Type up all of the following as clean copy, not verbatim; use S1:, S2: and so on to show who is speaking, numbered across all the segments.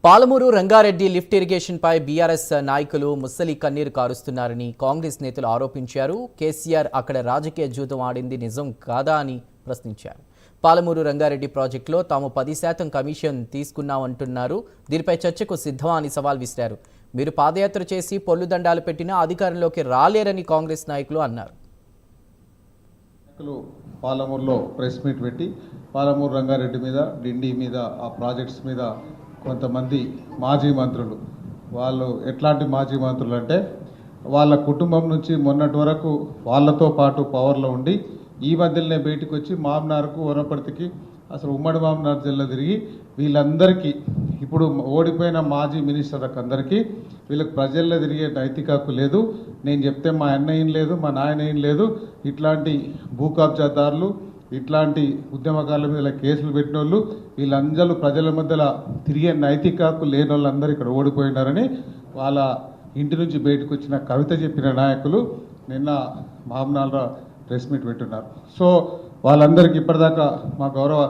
S1: Palamuru Rangareddy lift irrigation పై BRS నాయకులు ముసలి కన్నీరు కారుస్తున్నారని కాంగ్రెస్ నేతలు ఆరోపించారు. కేసీఆర్ అక్కడ రాజకీయ జూదం ఆడింది నిజం కాదా అని ప్రశ్నించారు. పాలమూరు రంగారెడ్డి ప్రాజెక్టులో తాము 10% కమిషన్ తీసుకున్నామంటున్నారు. దీనిపై చర్చకు సిద్ధమా అని సవాల్ విసిరారు. మీరు పాదయాత్ర చేసి పొల్లు దండాలు పెట్టినా అధికారంలోకి రాలేరని కాంగ్రెస్ నాయకులు అన్నారు.
S2: పాలమూరులో ప్రెస్ మీట్ పెట్టి పాలమూరు రంగారెడ్డి మీద, డిండి మీద, ఆ ప్రాజెక్ట్స్ మీద కొంతమంది మాజీ మంత్రులు, వాళ్ళు ఎట్లాంటి మాజీ మంత్రులు అంటే వాళ్ళ కుటుంబం నుంచి మొన్నటి వరకు వాళ్ళతో పాటు పవర్లో ఉండి ఈ మధ్యలోనే బయటకు వచ్చి మామ్నార్కు, వనపర్తికి, అసలు ఉమ్మడి మామ్నార్ జిల్లా తిరిగి వీళ్ళందరికీ ఇప్పుడు ఓడిపోయిన మాజీ మినిస్టర్లకు అందరికీ వీళ్ళకి ప్రజల్లో తిరిగే నైతిక హక్కు లేదు. నేను చెప్తే మా అన్న ఏం లేదు, మా నాయన ఏం లేదు, ఇట్లాంటి భూ కబ్జాదారులు, ఇట్లాంటి ఉద్యమకారుల మీద కేసులు పెట్టిన వాళ్ళు, వీళ్ళందరూ ప్రజల మధ్యలో తిరిగే నైతిక హక్కు లేని వాళ్ళందరూ ఇక్కడ ఓడిపోయినారని వాళ్ళ ఇంటి నుంచి బయటకు వచ్చిన కవిత చెప్పిన నాయకులు నిన్న మామ్నాల ప్రెస్ మీట్ పెట్టున్నారు. సో వాళ్ళందరికీ ఇప్పటిదాకా మా గౌరవ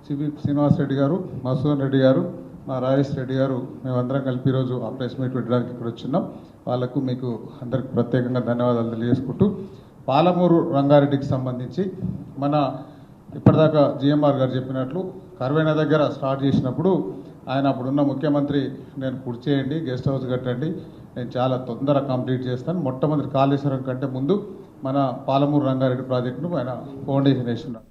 S2: సివి శ్రీనివాసరెడ్డి గారు, మసూదన్ రెడ్డి గారు, మా రాజేష్ రెడ్డి గారు, మేమందరం కలిపి ఈరోజు ఆ ప్రెస్ మీట్ పెట్టడానికి ఇక్కడ వచ్చిన్నాం. వాళ్ళకు మీకు అందరికి ప్రత్యేకంగా ధన్యవాదాలు తెలియజేసుకుంటూ, పాలమూరు రంగారెడ్డికి సంబంధించి మన ఇప్పటిదాకా జిఎంఆర్ గారు చెప్పినట్లు కర్వేన దగ్గర స్టార్ట్ చేసినప్పుడు ఆయన అప్పుడున్న ముఖ్యమంత్రి, నేను పూర్తి చేయండి, గెస్ట్ హౌస్ కట్టండి, నేను చాలా తొందరగా కంప్లీట్ చేస్తాను, మొట్టమొదటి కాళేశ్వరం కంటే ముందు మన పాలమూరు రంగారెడ్డి ప్రాజెక్టును ఆయన ఫౌండేషన్ వేస్తున్నారు.